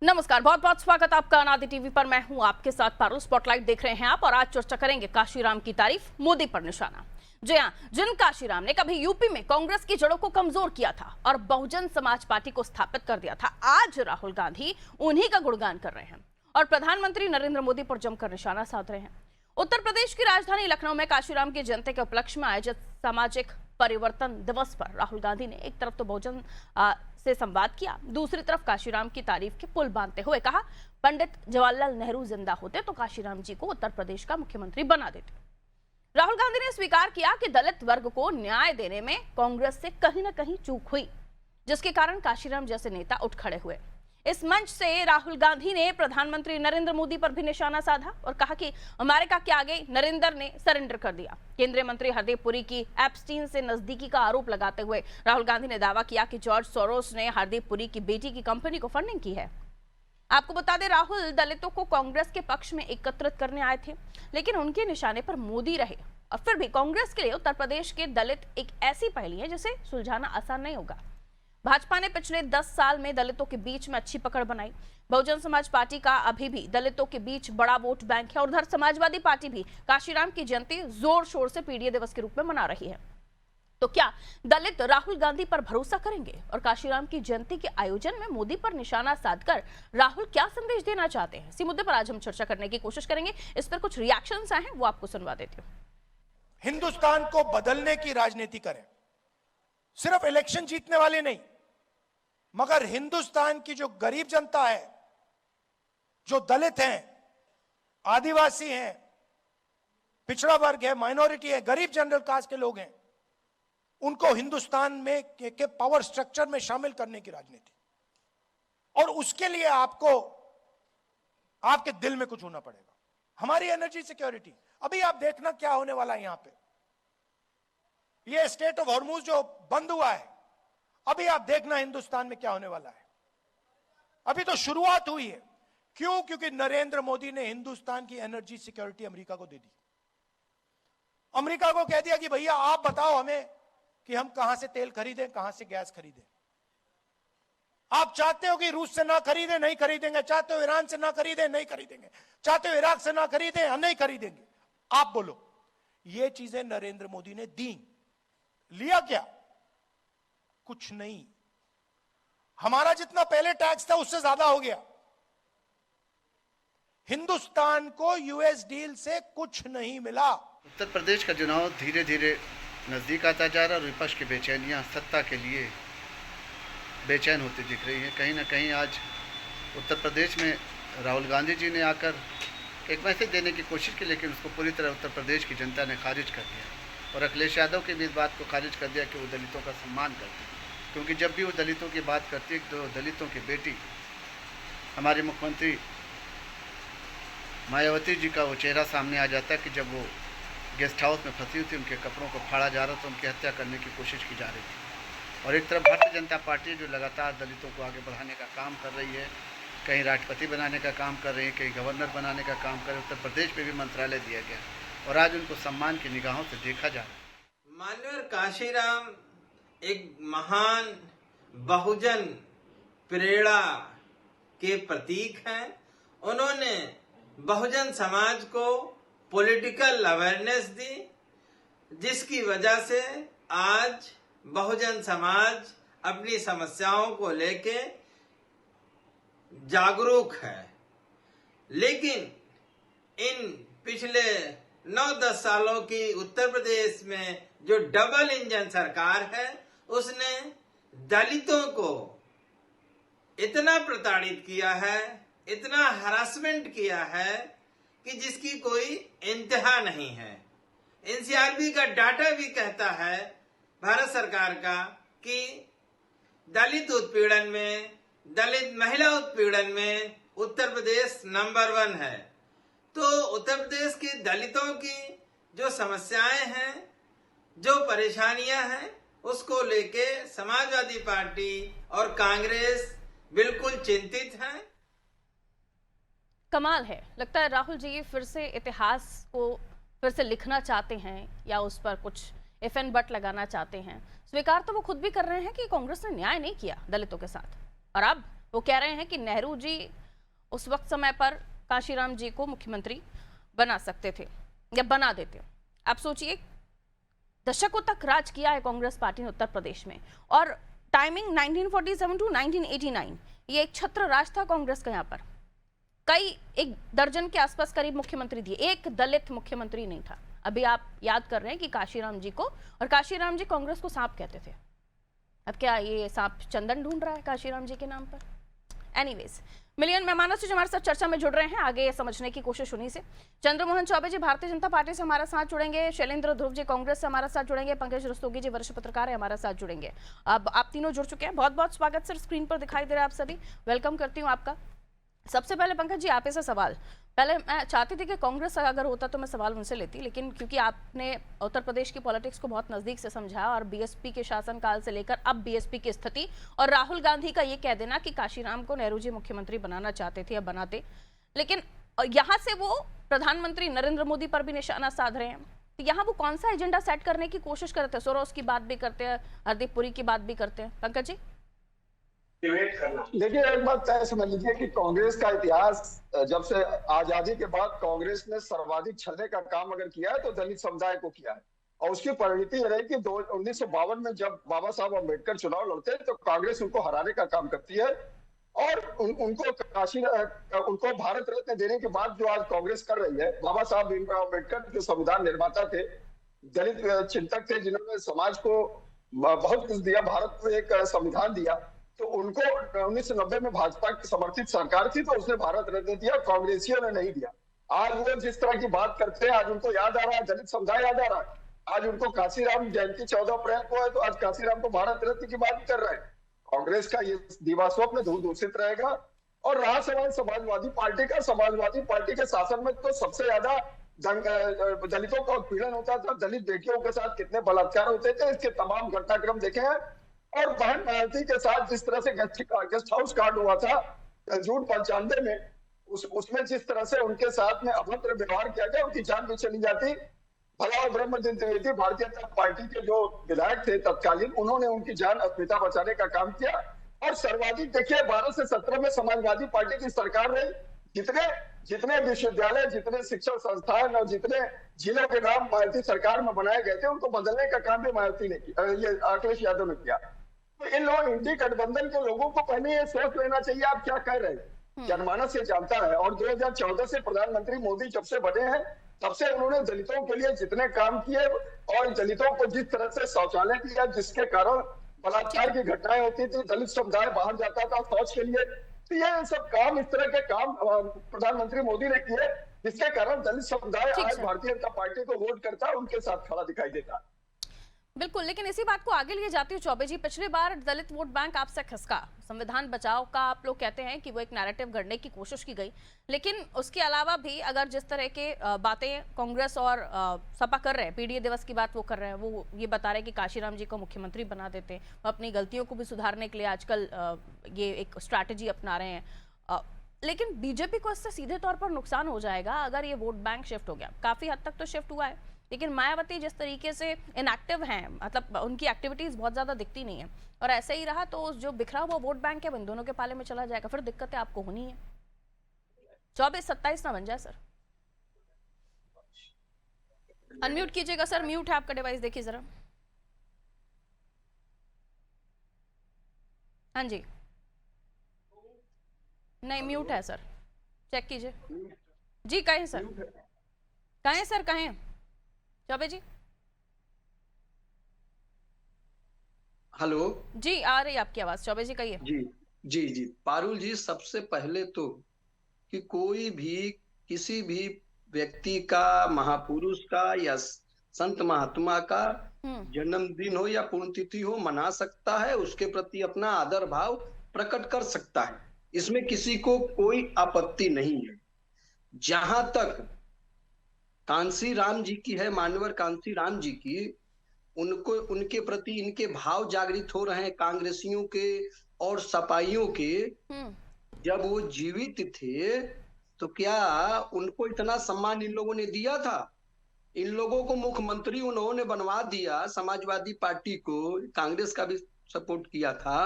नमस्कार, बहुत बहुत स्वागत आपका अनादि टीवी पर। मैं हूं आपके साथ पारुल। स्पॉटलाइट देख रहे हैं आप और आज चर्चा करेंगे काशीराम की तारीफ, मोदी पर निशाना। जी हां, जिन काशीराम ने कभी यूपी में कांग्रेस की जड़ों को कमजोर किया था और बहुजन समाज पार्टी को स्थापित कर दिया था, आज राहुल गांधी उन्हीं का गुणगान कर रहे हैं और प्रधानमंत्री नरेंद्र मोदी पर जमकर निशाना साध रहे हैं। उत्तर प्रदेश की राजधानी लखनऊ में काशीराम की जयंती के उपलक्ष्य में आयोजित सामाजिक परिवर्तन दिवस पर राहुल गांधी ने एक तरफ तो बहुजन से संवाद किया, दूसरी तरफ काशीराम की तारीफ के पुल बांधते हुए कहा, पंडित जवाहरलाल नेहरू जिंदा होते तो काशीराम जी को उत्तर प्रदेश का मुख्यमंत्री बना देते। राहुल गांधी ने स्वीकार किया कि दलित वर्ग को न्याय देने में कांग्रेस से कहीं ना कहीं चूक हुई, जिसके कारण काशीराम जैसे नेता उठ खड़े हुए। इस मंच से राहुल गांधी ने प्रधानमंत्री नरेंद्र मोदी पर भी निशाना साधा और कहा कि अमेरिका के आगे नरेंद्र ने सरेंडर कर दिया। केंद्रीय मंत्री हरदीप पुरी की एप्स्टीन से नजदीकी का आरोप लगाते हुए राहुल गांधी ने दावा किया कि जॉर्ज सोरोस ने हरदीप पुरी की बेटी की कंपनी को फंडिंग की है। आपको बता दें, राहुल दलितों को कांग्रेस के पक्ष में एकत्रित करने आए थे, लेकिन उनके निशाने पर मोदी रहे और फिर भी कांग्रेस के लिए उत्तर प्रदेश के दलित एक ऐसी पहेली है जिसे सुलझाना आसान नहीं होगा। भाजपा ने पिछले 10 साल में दलितों के बीच में अच्छी पकड़ बनाई। बहुजन समाज पार्टी का अभी भी दलितों के बीच बड़ा वोट बैंक है और उधर समाजवादी पार्टी भी काशीराम की जयंती जोर शोर से पीडीए दिवस के रूप में मना रही है। तो क्या दलित राहुल गांधी पर भरोसा करेंगे और काशीराम की जयंती के आयोजन में मोदी पर निशाना साधकर राहुल क्या संदेश देना चाहते हैं? इसी मुद्दे पर आज हम चर्चा करने की कोशिश करेंगे। इस पर कुछ रिएक्शंस आए हैं, वो आपको सुनवा देती हूँ। हिंदुस्तान को बदलने की राजनीति करें, सिर्फ इलेक्शन जीतने वाले नहीं, मगर हिंदुस्तान की जो गरीब जनता है, जो दलित हैं, आदिवासी हैं, पिछड़ा वर्ग है, माइनॉरिटी है, गरीब जनरल कास्ट के लोग हैं, उनको हिंदुस्तान में के पावर स्ट्रक्चर में शामिल करने की राजनीति। और उसके लिए आपको आपके दिल में कुछ होना पड़ेगा। हमारी एनर्जी सिक्योरिटी, अभी आप देखना क्या होने वाला है। यहां पे ये स्टेट ऑफ हॉर्मुज जो बंद हुआ है, अभी आप देखना हिंदुस्तान में क्या होने वाला है। अभी तो शुरुआत हुई है। क्यों? क्योंकि नरेंद्र मोदी ने हिंदुस्तान की एनर्जी सिक्योरिटी अमेरिका को दे दी। अमेरिका को कह दिया कि भैया आप बताओ हमें कि हम कहां से तेल खरीदें, कहां से गैस खरीदें। आप चाहते हो कि रूस से ना खरीदें, नहीं खरीदेंगे। चाहते हो ईरान से ना खरीदें, नहीं खरीदेंगे। चाहते हो इराक से ना खरीदें, नहीं खरीदेंगे। आप बोलो। ये चीजें नरेंद्र मोदी ने दी। लिया क्या? कुछ नहीं। हमारा जितना पहले टैक्स था उससे ज्यादा हो गया। हिंदुस्तान को यूएस डील से कुछ नहीं मिला। उत्तर प्रदेश का चुनाव धीरे धीरे नजदीक आता जा रहा है और विपक्ष की बेचैनियां सत्ता के लिए बेचैन होती दिख रही है। कहीं ना कहीं आज उत्तर प्रदेश में राहुल गांधी जी ने आकर एक मैसेज देने की कोशिश की, लेकिन उसको पूरी तरह उत्तर प्रदेश की जनता ने खारिज कर दिया और अखिलेश यादव की भी इस बात को खारिज कर दिया कि वो दलितों का सम्मान करते हैं। क्योंकि जब भी वो दलितों की बात करती है तो दलितों की बेटी हमारे मुख्यमंत्री मायावती जी का वो चेहरा सामने आ जाता है कि जब वो गेस्ट हाउस में फंसी हुई थी, उनके कपड़ों को फाड़ा जा रहा था, उनकी हत्या करने की कोशिश की जा रही थी। और एक तरफ भारतीय जनता पार्टी जो लगातार दलितों को आगे बढ़ाने का काम कर रही है, कहीं राष्ट्रपति बनाने का काम कर रही है, कहीं गवर्नर बनाने का काम कर रही है। उत्तर प्रदेश में भी मंत्रालय दिया गया और आज उनको सम्मान की निगाहों से देखा जा रहा है। मान्यवर काशीराम एक महान बहुजन प्रेरणा के प्रतीक हैं। उन्होंने बहुजन समाज को पॉलिटिकल अवेयरनेस दी, जिसकी वजह से आज बहुजन समाज अपनी समस्याओं को लेके जागरूक है। लेकिन इन पिछले 9-10 सालों की उत्तर प्रदेश में जो डबल इंजन सरकार है, उसने दलितों को इतना प्रताड़ित किया है, इतना हरासमेंट किया है कि जिसकी कोई इंतहा नहीं है। एनसीआरबी का डाटा भी कहता है, भारत सरकार का, कि दलित उत्पीड़न में, दलित महिला उत्पीड़न में उत्तर प्रदेश नंबर 1 है। तो उत्तर प्रदेश के दलितों की जो समस्याएं हैं, जो परेशानियां हैं, उसको लेके समाजवादी पार्टी और कांग्रेस बिल्कुल चिंतित हैं। कमाल है, लगता है राहुल जी फिर से इतिहास को फिर से लिखना चाहते हैं या उस पर कुछ इफ एंड बट लगाना चाहते हैं। स्वीकार तो वो खुद भी कर रहे हैं कि कांग्रेस ने न्याय नहीं किया दलितों के साथ, और अब वो कह रहे हैं कि नेहरू जी उस वक्त समय पर काशीराम जी को मुख्यमंत्री बना सकते थे या बना देते। आप सोचिए, दशकों तक राज किया है कांग्रेस पार्टी ने उत्तर प्रदेश में, और टाइमिंग 1947 टू 1989, ये एक छत्र राज था कांग्रेस का। यहाँ पर कई 1 दर्जन के आसपास करीब मुख्यमंत्री दिए, एक दलित मुख्यमंत्री नहीं था। अभी आप याद कर रहे हैं कि काशीराम जी को, और काशीराम जी कांग्रेस को सांप कहते थे। अब क्या ये सांप चंदन ढूंढ रहा है काशीराम जी के नाम पर? एनीवेज, मिलियन मेहमानों से जो हमारे साथ चर्चा में जुड़ रहे हैं, आगे समझने की कोशिश उन्हीं से। चंद्रमोहन चौबे जी भारतीय जनता पार्टी से हमारे साथ जुड़ेंगे, शैलेंद्र ध्रुव जी कांग्रेस से हमारे साथ जुड़ेंगे, पंकज रस्तोगी जी वरिष्ठ पत्रकार है हमारे साथ जुड़ेंगे। अब आप तीनों जुड़ चुके हैं, बहुत बहुत स्वागत सर। स्क्रीन पर दिखाई दे रहा है आप सभी, वेलकम करती हूँ आपका। सबसे पहले पंकज जी आप ही से सवाल, पहले मैं चाहती थी कि कांग्रेस अगर होता तो मैं सवाल उनसे लेती, लेकिन क्योंकि आपने उत्तर प्रदेश की पॉलिटिक्स को बहुत नजदीक से समझा और बीएसपी के शासनकाल से लेकर अब बीएसपी की स्थिति और राहुल गांधी का ये कह देना कि काशीराम को नेहरू जी मुख्यमंत्री बनाना चाहते थे या बनाते, लेकिन यहाँ से वो प्रधानमंत्री नरेंद्र मोदी पर भी निशाना साध रहे हैं, तो यहाँ वो कौन सा एजेंडा सेट करने की कोशिश करते हैं? सोरोस की बात भी करते हैं, हरदीप पुरी की बात भी करते हैं। पंकज जी देखिए, एक बात तय समझ लीजिए कि कांग्रेस का इतिहास, जब से आजादी के बाद कांग्रेस ने सर्वाधिक छलने का काम अगर किया है तो दलित समुदाय को किया है। और उसकी परिणति ये रही कि 1952 में जब बाबा साहब अम्बेडकर चुनाव लड़ते हैं तो कांग्रेस उनको हराने का काम करती है, और उनको भारत रत्न देने के बाद जो आज कांग्रेस कर रही है, बाबा साहब अम्बेडकर जो संविधान निर्माता थे, दलित चिंतक थे, जिन्होंने समाज को बहुत कुछ दिया, भारत को एक संविधान दिया, तो उनको 1990 में भाजपा की समर्थित सरकार थी तो उसने भारत रत्न दिया, कांग्रेसियों ने नहीं दिया। आज वो जिस तरह की बात करते हैं, आज उनको याद आ रहा है, दलित समुदाय याद आ रहा है, आज उनको काशीराम जयंती 14 अप्रैल को है तो आज काशीराम को भारत रत्न की बात कर रहे हैं। कांग्रेस का ये दिवास्वप्न दूषित रहेगा। और रहा सवाल समाजवादी पार्टी का, समाजवादी पार्टी के शासन में तो सबसे ज्यादा दलितों का उत्पीड़न होता था, दलित बेटियों के साथ कितने बलात्कार होते थे, इसके तमाम घटनाक्रम देखे हैं। और बहन मायावती के साथ जिस तरह से गेस्ट हाउस कांड हुआ था जून 95 में, उसमें जिस तरह से उनके साथ में अभद्र व्यवहार किया गया, उनकी जान भी चली जाती। भला ब्रह्मदीन द्विवेदी भारतीय जनता पार्टी के जो विधायक थे तत्कालीन, उन्होंने उनकी जान अस्मिता बचाने का काम किया। और सर्वाधिक देखिए 12 से 17 में समाजवादी पार्टी की सरकार रही। जितने विश्वविद्यालय, जितने शिक्षण संस्थान और जितने जिलों के नाम मायावती सरकार में बनाए गए थे, उनको बदलने का काम भी मायावती ने किया, ये अखिलेश यादव ने किया। तो इन लोगों, इंडी गठबंधन के लोगों को पहले ये सोच लेना चाहिए आप क्या कर रहे हैं। जनमानस ये जानता है। और 2014 से प्रधानमंत्री मोदी जब से बने हैं तब से उन्होंने दलितों के लिए जितने काम किए, और दलितों को जिस तरह से शौचालय दिया, जिसके कारण बलात्कार की घटनाएं होती थी, दलित समुदाय बाहर जाता था शौच के लिए, तो ये सब काम, इस तरह के काम प्रधानमंत्री मोदी ने किए, जिसके कारण दलित समुदाय आज भारतीय जनता पार्टी को वोट करता है, उनके साथ खड़ा दिखाई देता है। बिल्कुल, लेकिन इसी बात को आगे लिए जाती हूँ चौबे जी, पिछली बार दलित वोट बैंक आपसे खिसका, संविधान बचाओ का आप लोग कहते हैं कि वो एक नैरेटिव गढ़ने की कोशिश की गई, लेकिन उसके अलावा भी अगर जिस तरह के बातें कांग्रेस और सपा कर रहे हैं, पीडीए दिवस की बात वो कर रहे हैं, वो ये बता रहे हैं कि काशीराम जी को मुख्यमंत्री बना देते हैं, वो अपनी गलतियों को भी सुधारने के लिए आजकल ये एक स्ट्रैटेजी अपना रहे हैं, लेकिन बीजेपी को इससे सीधे तौर पर नुकसान हो जाएगा अगर ये वोट बैंक शिफ्ट हो गया। काफी हद तक तो शिफ्ट हुआ है, लेकिन मायावती जिस तरीके से इनएक्टिव हैं, मतलब उनकी एक्टिविटीज बहुत ज्यादा दिखती नहीं है, और ऐसे ही रहा तो जो बिखरा हुआ वोट बैंक है इन दोनों के पाले में चला जाएगा, फिर दिक्कतें आपको होनी है। 24-27 ना बन जाए सर। अनम्यूट कीजिएगा सर, म्यूट है आपका डिवाइस, देखिए जरा। हाँ जी, नहीं म्यूट है सर, चेक कीजिए जी। कहें सर, कहें सर, कहें चौबे जी। हेलो जी, आ रही आपकी आवाज, चौबे जी कहिए। जी जी जी पारुल जी, सबसे पहले तो कि कोई भी किसी भी व्यक्ति का, महापुरुष का या संत महात्मा का जन्मदिन हो या पुण्यतिथि हो, मना सकता है, उसके प्रति अपना आदर भाव प्रकट कर सकता है, इसमें किसी को कोई आपत्ति नहीं है। जहां तक कांसी राम जी की है, मानवर कांसी राम जी की, उनको, उनके प्रति इनके भाव जागृत हो रहे हैं कांग्रेसियों के और सपाइयों के। जब वो जीवित थे तो क्या उनको इतना सम्मान इन लोगों ने दिया था? इन लोगों को मुख्यमंत्री उन्होंने बनवा दिया, समाजवादी पार्टी को, कांग्रेस का भी सपोर्ट किया था,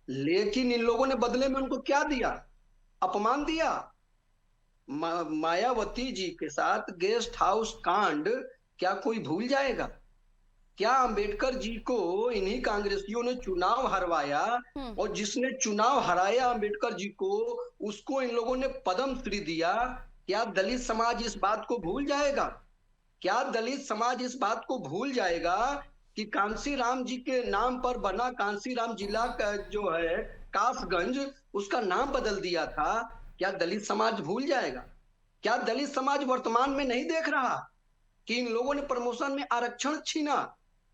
लेकिन इन लोगों ने बदले में उनको क्या दिया? अपमान दिया। मायावती जी के साथ गेस्ट हाउस कांड क्या कोई भूल जाएगा? क्या अंबेडकर जी को इन्हीं कांग्रेसियों ने चुनाव हरवाया, और जिसने चुनाव हराया अंबेडकर जी को, उसको इन लोगों ने पद्म श्री दिया? क्या दलित समाज इस बात को भूल जाएगा? क्या दलित समाज इस बात को भूल जाएगा कि कांसीराम जी के नाम पर बना कांसीराम जिला का जो है कासगंज, उसका नाम बदल दिया था? क्या दलित समाज भूल जाएगा? क्या दलित समाज वर्तमान में नहीं देख रहा कि इन लोगों ने प्रमोशन में आरक्षण छीना?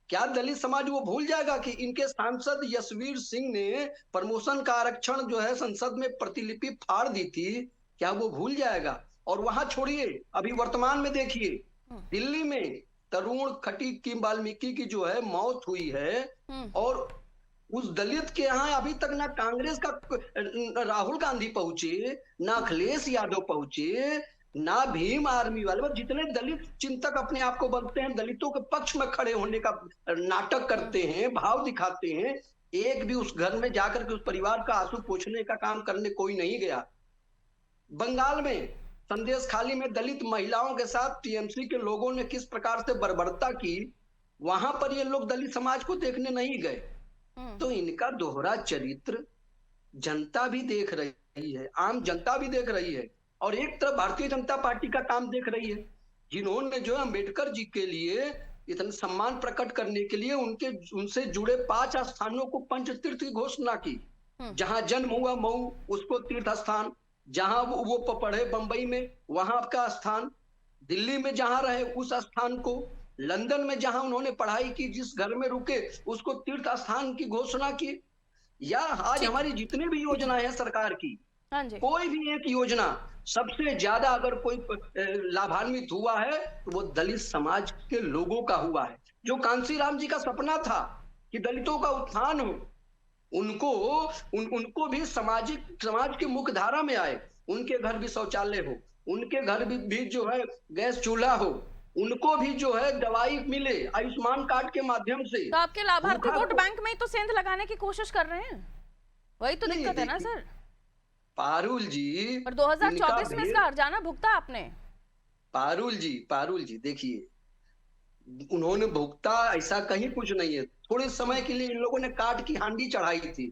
क्या दलित समाज वो भूल जाएगा कि इनके सांसद यशवीर सिंह ने प्रमोशन का आरक्षण जो है संसद में प्रतिलिपि फाड़ दी थी? क्या वो भूल जाएगा? और वहां छोड़िए, अभी वर्तमान में देखिए, दिल्ली में तरुण खटीक की वाल्मीकि की जो है मौत हुई है, और उस दलित के यहाँ अभी तक ना कांग्रेस का राहुल गांधी पहुंचे, ना अखिलेश यादव पहुंचे, ना भीम आर्मी वाले, बस जितने दलित चिंतक अपने आप को बनते हैं, दलितों के पक्ष में खड़े होने का नाटक करते हैं, भाव दिखाते हैं, एक भी उस घर में जाकर के उस परिवार का आंसू पोंछने का काम करने कोई नहीं गया। बंगाल में संदेश खाली में दलित महिलाओं के साथ टीएमसी के लोगों ने किस प्रकार से बर्बरता की, वहां पर ये लोग दलित समाज को देखने नहीं गए। तो इनका दोहरा चरित्र जनता भी देख रही है, आम जनता भी देख रही है, और एक तरफ भारतीय जनता पार्टी का काम देख रही है, जिन्होंने जो अम्बेडकर जी के लिए इतना सम्मान प्रकट करने के लिए उनसे जुड़े 5 स्थानों को पंचतीर्थ की घोषणा की। जहां जन्म हुआ मऊ, उसको तीर्थ स्थान, जहां वो पढ़े बंबई में, वहां आपका स्थान, दिल्ली में जहां रहे उस स्थान को, लंदन में जहां उन्होंने पढ़ाई की, जिस घर में रुके, उसको तीर्थ स्थान की घोषणा की। या आज हमारी जितनी भी योजना है सरकार की, कोई भी एक योजना सबसे ज्यादा अगर कोई लाभान्वित हुआ है तो वो दलित समाज के लोगों का हुआ है। जो कांसीराम जी का सपना था कि दलितों का उत्थान हो, उनको भी समाज की मुख्य धारा में आए, उनके घर भी शौचालय हो, उनके घर भी जो है गैस चूल्हा हो, उनको भी जो है दवाई मिले आयुष्मान कार्ड के माध्यम से। तो आपके लाभार्थी वोट बैंक में तो सेंध लगाने की कोशिश कर रहे हैं, वही तो दिक्कत है ना सर। पारुल जी, पर 2024 में इसका हर्जाना भुगता आपने। पारुल जी देखिए, उन्होंने भुगता ऐसा कहीं कुछ नहीं है। थोड़े समय के लिए इन लोगों ने काट की हांडी चढ़ाई थी,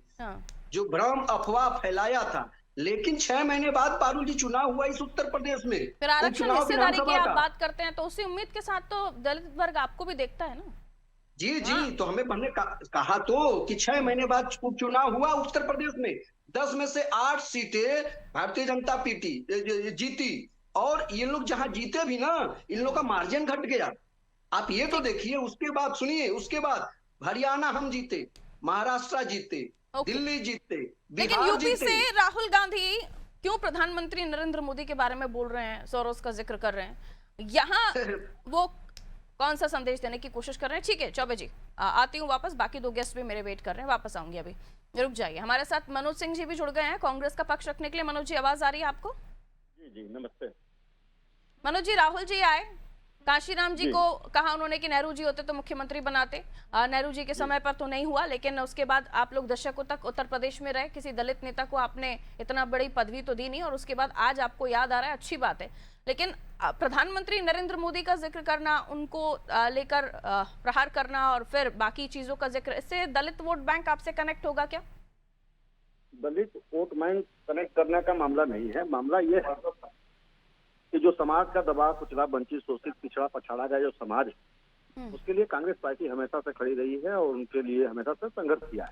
जो भ्रम अफवाह फैलाया था, लेकिन 6 महीने बाद पारुल जी चुनाव हुआ इस उत्तर प्रदेश में। फिर आरक्षण हिस्सेदारी की आप बात करते हैं तो उसी उम्मीद के साथ तो दलित वर्ग आपको भी देखता है ना। जी, तो हमने कहा तो कि 6 महीने बाद उपचुनाव हुआ उत्तर प्रदेश में, 10 में से 8 सीटें भारतीय जनता पार्टी जीती, और ये लोग जहां जीते भी ना, इन लोग का मार्जिन घट गया। आप ये तो देखिए, उसके बाद सुनिए, उसके बाद हरियाणा हम जीते, महाराष्ट्र जीते, दिल्ली जीते, लेकिन यूपी से राहुल गांधी क्यों प्रधानमंत्री नरेंद्र मोदी के बारे में बोल रहे हैं, सोरोस का जिक्र कर रहे हैं, यहाँ वो कौन सा संदेश देने की कोशिश कर रहे हैं? ठीक है चौबे जी, आती हूँ वापस, बाकी 2 गेस्ट भी मेरे वेट कर रहे हैं, वापस आऊंगी, अभी रुक जाइए। हमारे साथ मनोज सिंह जी भी जुड़ गए हैं कांग्रेस का पक्ष रखने के लिए। मनोज जी, आवाज आ रही है आपको? जी नमस्ते। मनोज जी, राहुल जी आए, काशीराम जी को कहा उन्होंने कि नेहरू जी होते तो मुख्यमंत्री बनाते, नेहरू जी के समय पर तो नहीं हुआ, लेकिन उसके बाद आप लोग दशकों तक उत्तर प्रदेश में रहे, किसी दलित नेता को आपने इतना बड़ी पदवी तो दी नहीं, और उसके बाद आज आपको याद आ रहा है, अच्छी बात है, लेकिन प्रधानमंत्री नरेंद्र मोदी का जिक्र करना, उनको लेकर प्रहार करना और फिर बाकी चीजों का जिक्र, इससे दलित वोट बैंक आपसे कनेक्ट होगा क्या? दलित वोट बैंक कनेक्ट करने का मामला नहीं है। मामला ये है कि जो समाज का दबाव, कुचला, वंचित, शोषित, पिछड़ा पछाड़ा गया जो समाज है, उसके लिए कांग्रेस पार्टी हमेशा से खड़ी रही है और उनके लिए हमेशा से संघर्ष किया है।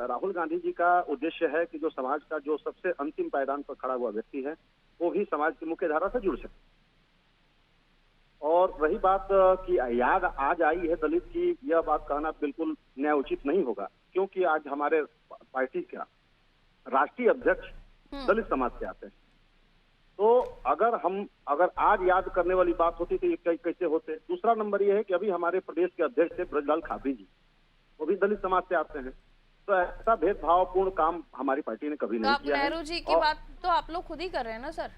राहुल गांधी जी का उद्देश्य है कि जो समाज का जो सबसे अंतिम पायदान पर खड़ा हुआ व्यक्ति है, वो भी समाज की मुख्य धारा से जुड़ सके। और वही बात की याद आज आई है दलित की, यह बात कहना बिल्कुल न्याय उचित नहीं होगा, क्योंकि आज हमारे पार्टी का राष्ट्रीय अध्यक्ष दलित समाज से आते हैं। तो अगर आज याद करने वाली बात होती तो ये कैसे होते। दूसरा नंबर ये है कि अभी हमारे प्रदेश के अध्यक्ष थे ब्रजलाल खाबरी जी, वो भी दलित समाज से आते हैं। तो ऐसा भेदभावपूर्ण काम हमारी पार्टी ने कभी नहीं किया है। नेहरू जी की बात तो आप लोग खुद ही कर रहे हैं ना सर,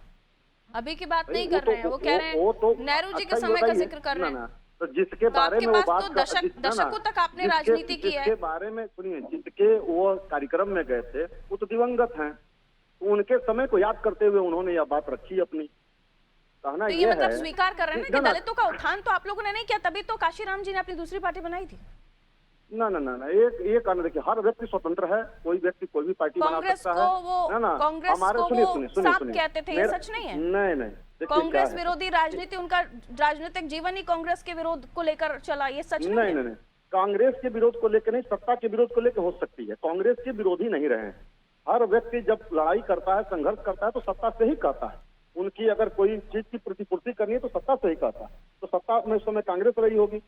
अभी की बात नहीं कर रहे हैं। वो कह रहे हैं नेहरू जी के समय का जिक्र कर रहे हैं। तो जिसके तो बारे आपके में वो पास बात तो दशकों तक आपने राजनीति की है। जिसके बारे में सुनिए, जिसके वो कार्यक्रम में गए थे वो तो दिवंगत हैं, तो उनके समय को याद करते हुए उन्होंने यह बात रखी अपनी। कहना तो ये यह मतलब है स्वीकार कर रहे हैं ना कि दलितों का उत्थान तो आप लोगों ने नहीं किया, तभी तो काशीराम जी ने अपनी दूसरी पार्टी बनाई थी। ना ना ना ना, एक कारण देखिए, हर व्यक्ति स्वतंत्र है, कोई व्यक्ति कोई भी पार्टी बना कांग्रेस सकता को है वो ना ना। कांग्रेस हमारे को सुनिए वो सुनिए सुनिए सांप सुनिए कहते थे, ये सच नहीं है। नहीं नहीं, देखिए क्या कांग्रेस है, विरोधी राजनीति, उनका राजनीतिक जीवन ही कांग्रेस के विरोध को लेकर चला, ये सच नहीं नहीं है। नहीं नहीं, कांग्रेस के विरोध को लेकर नहीं, सत्ता के विरोध को लेकर हो सकती है, कांग्रेस के विरोधी नहीं रहे हैं। हर व्यक्ति जब लड़ाई करता है, संघर्ष करता है तो सत्ता से ही करता है। उनकी अगर कोई चीज की प्रतिपूर्ति करनी है तो सत्ता से ही करता है। तो सत्ता में उस समय कांग्रेस रही होगी,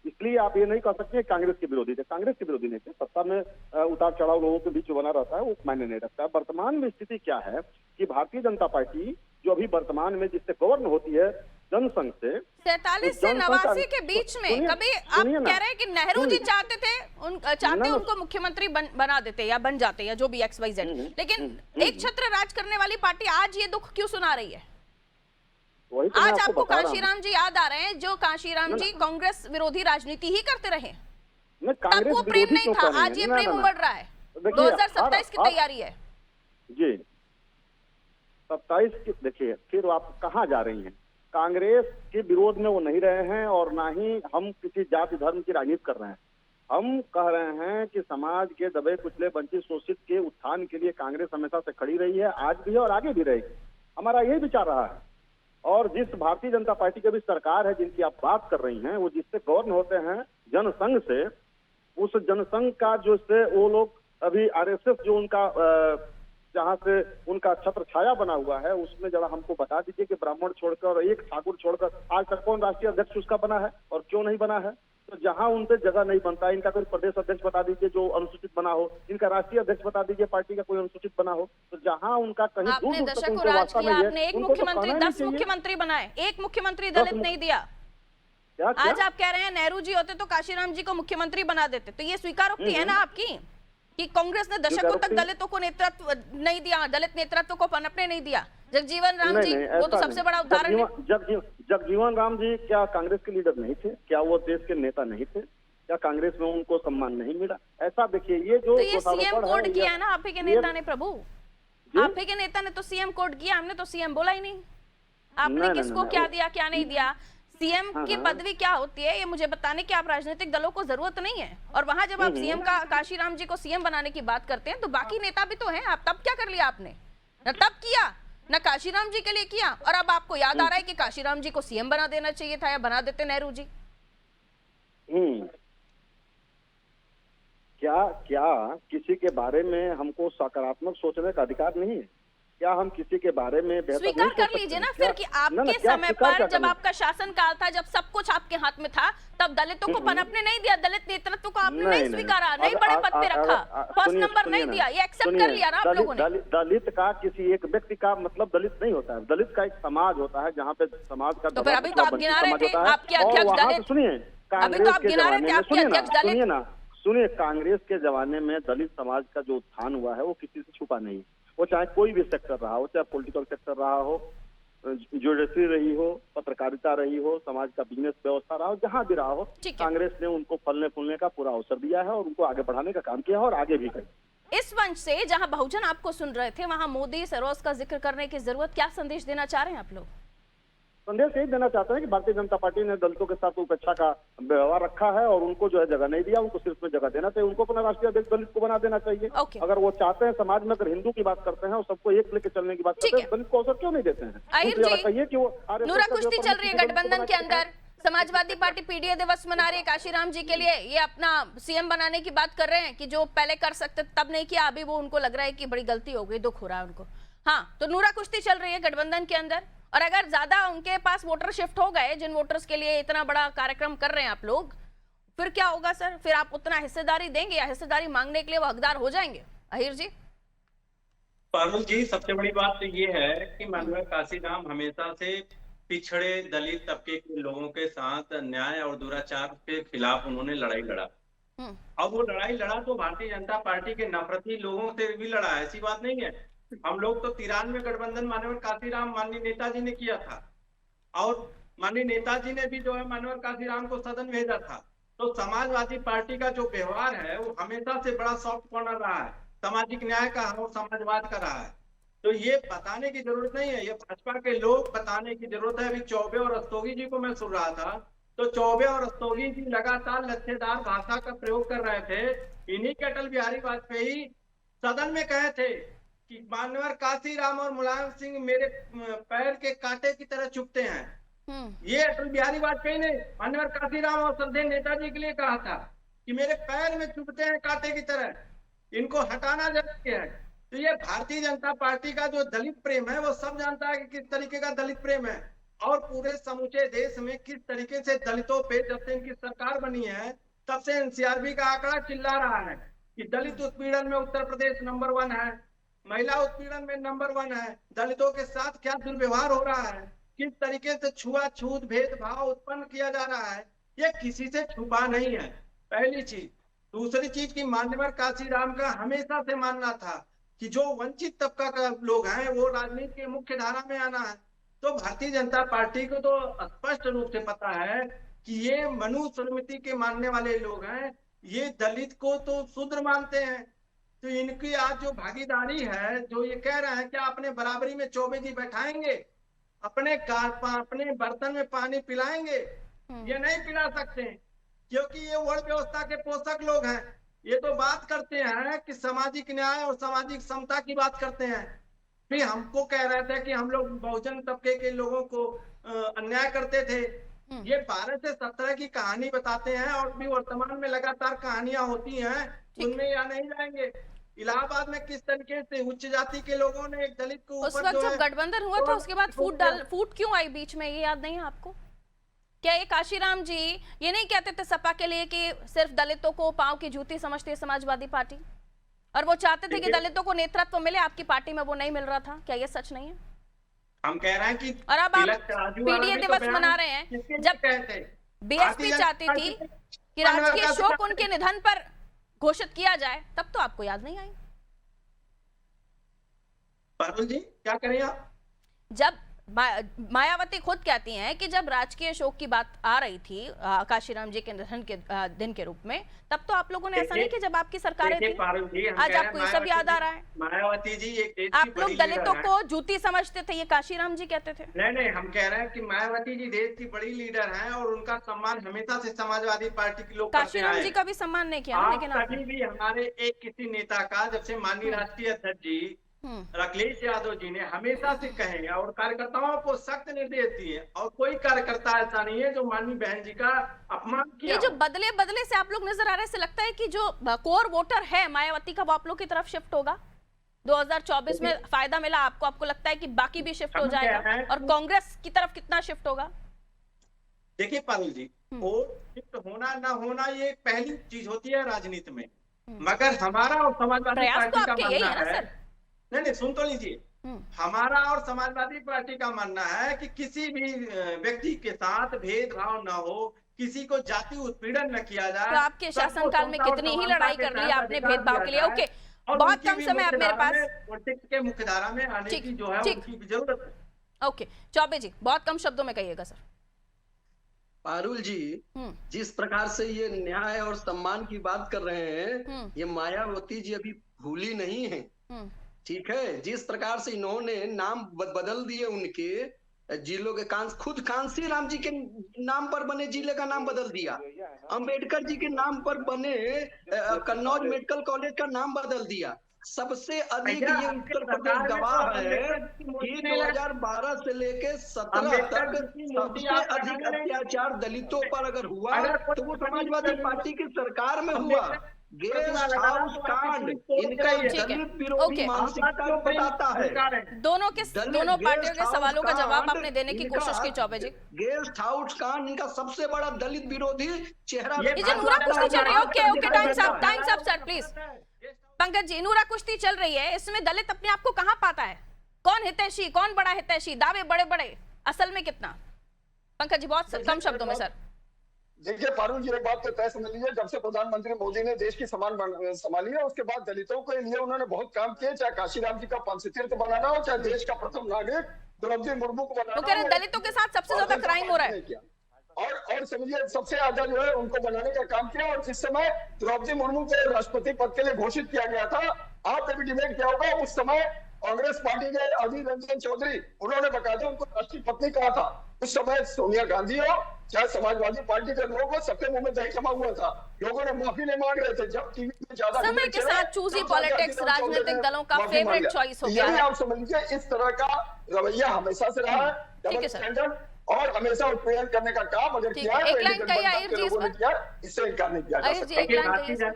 इसलिए आप ये नहीं कह सकते कांग्रेस के विरोधी थे। कांग्रेस के विरोधी नहीं थे, सत्ता में उतार चढ़ाव लोगों के बीच बना रहता है, वो मायने नहीं रखता है। वर्तमान में स्थिति क्या है कि भारतीय जनता पार्टी जो अभी वर्तमान में जिससे गवर्न होती है जनसंघ से 47 से 89 के बीच में कभी आप कह रहे हैं कि नेहरू जी चाहते थे उनको मुख्यमंत्री बना देते या बन जाते या जो भी XYZ, लेकिन एक छत्र राज करने वाली पार्टी आज ये दुख क्यों सुना रही है? तो आज आपको काशीराम जी याद आ रहे हैं, जो काशीराम जी कांग्रेस विरोधी राजनीति ही करते रहे, तब वो प्रेम नहीं था, आज ये प्रेम उमड़ रहा है। 2027 की तैयारी है जी, 27 की। देखिए फिर आप कहाँ जा रही हैं? कांग्रेस के विरोध में वो नहीं रहे हैं और ना ही हम किसी जाति धर्म की राजनीति कर रहे हैं। हम कह रहे हैं कि समाज के दबे कुचले वंचित शोषित के उत्थान के लिए कांग्रेस हमेशा से खड़ी रही है, आज भी है और आगे भी रहेगी। हमारा यही विचार रहा है। और जिस भारतीय जनता पार्टी की भी सरकार है जिनकी आप बात कर रही हैं, वो जिससे गवर्न होते हैं जनसंघ से, उस जनसंघ का जो से वो लोग अभी RSS जो उनका जहां से उनका छत्र छाया बना हुआ है, उसमें जरा हमको बता दीजिए कि ब्राह्मण छोड़कर एक ठाकुर छोड़कर आज तक कौन राष्ट्रीय अध्यक्ष उसका बना है और क्यों नहीं बना है? तो जहां उन पे जगह नहीं बनता है, इनका कोई प्रदेश अध्यक्ष बता दीजिए जो अनुसूचित बना हो, इनका राष्ट्रीय अध्यक्ष बता दीजिए पार्टी का कोई अनुसूचित बना हो। तो जहां उनका कहीं आपने दशकों राज किया, आपने एक मुख्यमंत्री 10 मुख्यमंत्री बनाए, एक मुख्यमंत्री दलित नहीं दिया। आज आप कह रहे हैं नेहरू जी होते तो काशीराम जी को मुख्यमंत्री बना देते, तो ये स्वीकारोक्ति है ना आपकी कि कांग्रेस ने दशकों तक दलितों को नेतृत्व नहीं दिया, दलित नेतृत्व को पनपने नहीं दिया। जगजीवन राम जी वो तो सबसे बड़ा उदाहरण है। जगजीवन राम जी क्या कांग्रेस के लीडर नहीं थे? क्या वो देश के नेता नहीं थे? क्या कांग्रेस में उनको सम्मान नहीं मिला? ऐसा देखिए, ये जो तो ये सीएम कोड किया है ना आप ही के नेता ने, प्रभु आप ही के नेता ने तो सीएम कोड किया, हमने तो सीएम बोला ही नहीं। आपने किसको क्या दिया क्या नहीं दिया, सीएम की पदवी क्या होती है ये मुझे बताने की आप राजनीतिक दलों को जरूरत नहीं है। और वहां जब आप सीएम का काशीराम जी को सीएम बनाने की बात करते हैं तो बाकी नेता भी तो हैं। आप तब क्या कर लिया आपने? न तब किया न काशीराम जी के लिए किया, और अब आपको याद आ रहा है कि काशीराम जी को सीएम बना देना चाहिए था या बना देते नेहरू जी। क्या क्या किसी के बारे में हमको सकारात्मक सोचने का अधिकार नहीं है? क्या हम किसी के बारे में स्वीकार कर लीजिए ना फिर कि आपके समय पर जब आपका शासन काल था, जब सब कुछ आपके हाथ में था, तब दलितों को पनपने नहीं दिया, दलित नेतृत्व को आपने नहीं स्वीकारा, नहीं बड़े पद पे रखा, फर्स्ट नंबर नहीं दिया, ये एक्सेप्ट कर लिया ना आप लोगों ने। दलित का किसी एक व्यक्ति का मतलब दलित नहीं होता है, दलित का एक समाज होता है जहाँ पे समाज का। तो फिर अभी तो आप गिना रहे थे आपके अध्यक्ष दलित, सुनिए अभी तो आप गिना रहे थे आपके अध्यक्ष दलित। सुनिए, कांग्रेस के जमाने में दलित समाज का जो उत्थान हुआ है वो किसी से छुपा नहीं, वो चाहे कोई भी सेक्टर रहा हो, चाहे पॉलिटिकल सेक्टर रहा हो, ज्यूडिशरी रही हो, पत्रकारिता रही हो, समाज का बिजनेस व्यवस्था रहा हो, जहां भी रहा हो, कांग्रेस ने उनको फलने फूलने का पूरा अवसर दिया है और उनको आगे बढ़ाने का काम किया है और आगे भी करें। इस मंच से जहां बहुजन आपको सुन रहे थे वहां मोदी सरोज का जिक्र करने की जरूरत, क्या संदेश देना चाह रहे हैं आप लोग? संदेश यही देना चाहते हैं कि भारतीय जनता पार्टी ने दलितों के साथ उपेक्षा का व्यवहार रखा है और उनको जो है जगह नहीं दिया, उनको सिर्फ में जगह देना चाहिए, उनको अपना राष्ट्रीय अध्यक्ष दलित को बना देना चाहिए। अगर वो चाहते हैं समाज में, अगर हिंदू की बात करते हैं और सबको एक लेके चलने की बात करते हैं, दलित को अवसर क्यों नहीं देते हैं? चाहिए कि वो नूरा कुश्ती चल रही है गठबंधन के अंदर, समाजवादी पार्टी PDA दिवस मना रही है काशीराम जी के लिए, ये अपना सीएम बनाने की बात कर रहे हैं कि जो पहले कर सकते तब नहीं किया, अभी वो उनको लग रहा है कि बड़ी गलती हो गई, दुख हो रहा है उनको। हाँ, तो नूरा कुश्ती चल रही है गठबंधन के अंदर, और अगर ज्यादा उनके पास वोटर शिफ्ट हो गए, जिन वोटर्स के लिए इतना बड़ा कार्यक्रम कर रहे हैं आप लोग, फिर क्या होगा सर? फिर आप उतना हिस्सेदारी देंगे या हिस्सेदारी मांगने के लिए वो हकदार हो जाएंगे? अहिर जी। पारुल जी, सबसे बड़ी बात तो ये है कि माननीय काशीराम हमेशा से पिछड़े दलित तबके के लोगों के साथ न्याय और दुराचार के खिलाफ उन्होंने लड़ाई लड़ा। अब वो लड़ाई लड़ा तो भारतीय जनता पार्टी के नफरती लोगों से भी लड़ा, ऐसी बात नहीं है। हम लोग तो 93 में गठबंधन माननीय काशीराम माननीय नेताजी ने किया था, और माननीय नेताजी ने भी जो है माननीय काशीराम को सदन भेजा था। तो समाजवादी पार्टी का जो व्यवहार है वो हमेशा से बड़ा सॉफ्ट कॉर्नर रहा है, सामाजिक न्याय का और समाजवाद का रहा है। तो ये बताने की जरूरत नहीं है, ये भाजपा के लोग बताने की जरूरत है। अभी चौबे और रस्तोगी जी को मैं सुन रहा था, तो चौबे और रस्तोगी जी लगातार लच्छेदार भाषा का प्रयोग कर रहे थे। इन्हीं के अटल बिहारी वाजपेयी सदन में कहे थे कि माननीय काशीराम और मुलायम सिंह मेरे पैर के कांटे की तरह चुभते हैं। ये अटल बिहारी वाजपेयी ने माननीय काशीराम और श्रद्धेय नेताजी के लिए कहा था कि मेरे पैर में चुभते हैं कांटे की तरह, इनको हटाना जरूरी है। तो ये भारतीय जनता पार्टी का जो दलित प्रेम है वो सब जानता है कि किस तरीके का दलित प्रेम है, और पूरे समूचे देश में किस तरीके से दलितों पे जब से इनकी सरकार बनी है तब से एनसीआरबी का आंकड़ा चिल्ला रहा है कि दलित उत्पीड़न में उत्तर प्रदेश नंबर 1 है, महिला उत्पीड़न में नंबर 1 है, दलितों के साथ क्या दुर्व्यवहार हो रहा है, किस तरीके से छुआछूत भेदभाव उत्पन्न किया जा रहा है, ये किसी से छुपा नहीं है। पहली चीज। दूसरी चीज की माननीय काशीराम का हमेशा से मानना था कि जो वंचित तबका का लोग हैं वो राजनीति के मुख्य धारा में आना है। तो भारतीय जनता पार्टी को तो स्पष्ट रूप से पता है कि ये मनुस्मृति के मानने वाले लोग हैं, ये दलित को तो शूद्र मानते हैं। तो इनकी आज जो भागीदारी है, जो ये कह रहे हैं क्या अपने बराबरी में चौबे जी बैठाएंगे, अपने बर्तन में पानी पिलाएंगे, ये नहीं पिला सकते क्योंकि ये वर्ण व्यवस्था के पोषक लोग हैं। ये तो बात करते हैं कि सामाजिक न्याय और सामाजिक समता की बात करते हैं, फिर हमको कह रहे थे कि हम लोग बहुजन तबके के लोगों को अन्याय करते थे। ये 12 से 17 की कहानी बताते हैं और भी वर्तमान में लगातार कहानियां होती हैं, उनमें या नहीं जाएंगे। इलाहाबाद में किस तरीके से उच्च जाति के लोगों ने एक दलित को उस वक्त जब गठबंधन हुआ था उसके बाद फूट क्यों आई बीच में, ये याद नहीं है आपको? क्या ये काशीराम जी ये नहीं कहते थे सपा के लिए कि सिर्फ दलितों को पांव की जूती समझती है समाजवादी पार्टी, और वो चाहते थे कि दलितों को नेतृत्व मिले, आपकी पार्टी में वो नहीं मिल रहा था? क्या ये सच नहीं है? हम कह रहे हैं कि और अब आप पीडीए दिवस मना रहे हैं। जब बीएसपी चाहती थी कि राजकीय शोक उनके निधन पर घोषित किया जाए, तब तो आपको याद नहीं आई। पारुल जी क्या करें आप? जब मायावती खुद कहती हैं कि जब राजकीय शोक की बात आ रही थी काशीराम जी के निधन के दिन के रूप में, तब तो आप लोगों ने ऐसा नहीं कि जब आपकी सरकारें थी। आज आपको ये सब याद आ रहा है? मायावती जी एक आप लोग दलितों को जूती समझते थे, ये काशीराम जी कहते थे। नहीं, हम कह रहे हैं कि मायावती जी देश की बड़ी लीडर हैं और उनका सम्मान हमेशा से समाजवादी पार्टी के लोग काशीराम जी का भी सम्मान नहीं किया, लेकिन कभी भी हमारे एक किसी नेता का, जब से माननीय राष्ट्रीय अध्यक्ष जी अखिलेश यादव जी ने हमेशा से कहे और कार्यकर्ताओं को सख्त निर्देश दिए, और कोई कार्यकर्ता ऐसा नहीं है जो माननीय बहन जी का अपमान किया। ये जो बदले से आप लोग नजर आ रहे हैं, से लगता है कि जो कोर वोटर है मायावती का वो आप लोग की तरफ शिफ्ट होगा 2024 में? फायदा मिला आपको लगता है कि बाकी भी शिफ्ट हो जाएगा? और कांग्रेस की तरफ कितना शिफ्ट होगा? देखिए पारुल जी, वो शिफ्ट होना ना होना ये पहली चीज होती है राजनीति में, मगर हमारा और समाजवादी पार्टी का मानना है, नहीं सुन तो लीजिए, हमारा और समाजवादी पार्टी का मानना है कि किसी भी व्यक्ति के साथ भेदभाव न हो, किसी को जाति उत्पीड़न न किया जाए। तो आपके शासनकाल में कितनी ही लड़ाई कर ली आपने भेदभाव के लिए। ओके, बहुत कम समय अब मेरे पास, पॉलिटिक्स के मुख्य धारा में आने की जो है उनकी जरूरत है। ओके चौबे जी, बहुत कम शब्दों में कहिएगा सर। पारुल जी, जिस प्रकार से ये न्याय और सम्मान की बात कर रहे हैं, ये मायावती जी अभी भूली नहीं है, ठीक है? जिस प्रकार से इन्होंने नाम बदल दिए उनके जिलों के, खुद कांसी राम जी के नाम पर बने जिले का नाम बदल दिया, अंबेडकर जी के नाम पर बने कन्नौज मेडिकल कॉलेज का नाम बदल दिया। सबसे अधिक ये उत्तर प्रदेश गवाह है कि 2012 से लेके 17 तक सबसे अधिक अत्याचार दलितों पर अगर हुआ तो वो समाजवादी पार्टी की सरकार में हुआ। गेस्ट हाउस कांड इनका दलित विरोधी मानसिकता को बताता है। दोनों पार्टियों के सवालों का जवाब आपने देने की कोशिश की चौबे जी। गेस्ट हाउस कांड इनका सबसे बड़ा दलित विरोधी चेहरा। नूरा कुश्ती चल रही है। Okay times up sir please. Pankaj ji, नूरा कुश्ती चल रही है, इसमें दलित अपने आप को कहाँ पाता है? कौन हितैषी, कौन बड़ा हितैषी? दावे बड़े बड़े, असल में कितना? पंकज जी बहुत कम शब्दों में सर। देखिए पारुल जी, एक बात तो तय समझ लीजिए, जब से प्रधानमंत्री मोदी ने देश की संभाली है उसके बाद दलितों के लिए उन्होंने बहुत काम किए, चाहे काशीराम जी का पंचतीर्थ बनाना हो, चाहे देश का प्रथम नागरिक द्रौपदी मुर्मू को बनाना। वो कह रहे हैं दलितों के साथ सबसे ज्यादा क्राइम हो रहा है। और समझिए सबसे ज्यादा जो है उनको बनाने का काम किया। और जिस समय द्रौपदी मुर्मू को राष्ट्रपति पद के लिए घोषित किया गया था, आपने भी डिबेट किया होगा, उस समय कांग्रेस पार्टी के अधीर रंजन चौधरी, उन्होंने बकायदा उनको राष्ट्रीय पत्नी कहा था। उस समय सोनिया गांधी हो चाहे समाजवादी पार्टी के लोग हो, सबके मुंह में दही जमा हुआ था। लोगों ने माफी नहीं मांग रहे थे। जब टीवी में ज्यादा समय के साथ चूजी पॉलिटिक्स राजनीतिक दलों का फेवरेट चॉइस हो गया है। आप समझ लीजिए इस तरह का रवैया हमेशा से रहा है, डबल स्टैंडर्ड, और हमेशा उत्पीड़न करने का काम अगर किया है, इससे इनकार नहीं किया जा सकता।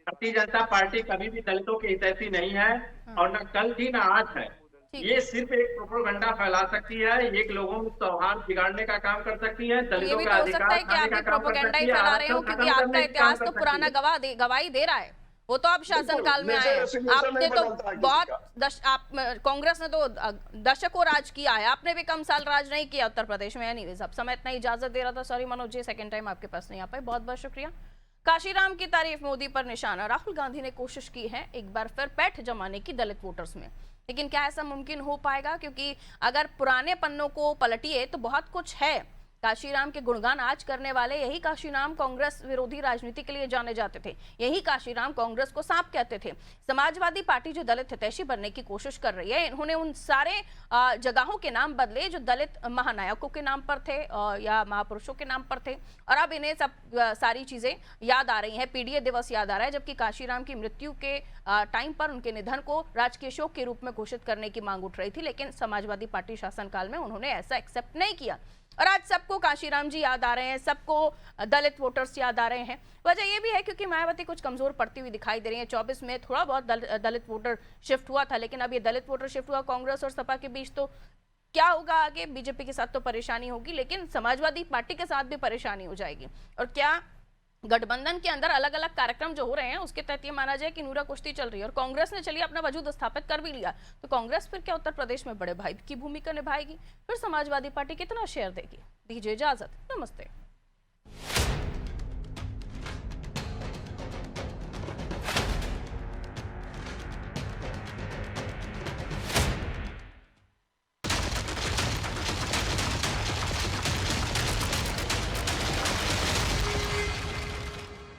भारतीय जनता पार्टी कभी भी दलितों की हितैषी नहीं है, और न कल थी न आज है। ये सिर्फ एक प्रोपेगेंडा फैला सकती है, एक लोगों में सौहार्द बिगाड़ने का काम कर सकती है, दलितों का अधिकार खाने का काम कर सकती है। फैला रहे हो क्योंकि आपका इतिहास तो पुराना गवाही दे रहा है। वो तो आप शासन काल में आए, आपने तो बहुत कांग्रेस ने तो दशकों राज किया है, आपने भी कम साल राज नहीं किया उत्तर प्रदेश में। एनीवेज, अब समय इतना इजाजत दे रहा था। Sorry Manoj ji, second time आपके पास नहीं आ पाए, बहुत बहुत शुक्रिया। काशीराम की तारीफ, मोदी पर निशाना। राहुल गांधी ने कोशिश की है एक बार फिर पैठ जमाने की दलित वोटर्स में, लेकिन क्या ऐसा मुमकिन हो पाएगा? क्योंकि अगर पुराने पन्नों को पलटिए तो बहुत कुछ है। काशीराम के गुणगान आज करने वाले यही काशीराम कांग्रेस विरोधी राजनीति के लिए जाने जाते थे, यही काशीराम कांग्रेस को सांप कहते थे। समाजवादी पार्टी जो दलित हितैषी बनने की कोशिश कर रही है, इन्होंने उन सारे जगहों के नाम बदले जो दलित महानायकों के नाम पर थे या महापुरुषों के नाम पर थे, और अब इन्हें सब सारी चीजें याद आ रही हैं। पीडीए दिवस याद आ रहा है, जबकि काशीराम की मृत्यु के टाइम पर उनके निधन को राजकीय शोक के रूप में घोषित करने की मांग उठ रही थी, लेकिन समाजवादी पार्टी शासनकाल में उन्होंने ऐसा एक्सेप्ट नहीं किया। और आज सबको काशीराम जी याद आ रहे हैं, सबको दलित वोटर्स याद आ रहे हैं। वजह यह भी है क्योंकि मायावती कुछ कमजोर पड़ती हुई दिखाई दे रही है। 24 में थोड़ा बहुत दलित वोटर शिफ्ट हुआ था, लेकिन अब ये दलित वोटर शिफ्ट हुआ कांग्रेस और सपा के बीच, तो क्या होगा आगे? बीजेपी के साथ तो परेशानी होगी, लेकिन समाजवादी पार्टी के साथ भी परेशानी हो जाएगी। और क्या गठबंधन के अंदर अलग अलग कार्यक्रम जो हो रहे हैं उसके तहत ये माना जाए कि नूरा कुश्ती चल रही है, और कांग्रेस ने चलिए अपना वजूद स्थापित कर भी लिया, तो कांग्रेस फिर क्या उत्तर प्रदेश में बड़े भाई की भूमिका निभाएगी? फिर समाजवादी पार्टी कितना शेयर देगी? दीजिए इजाजत, नमस्ते।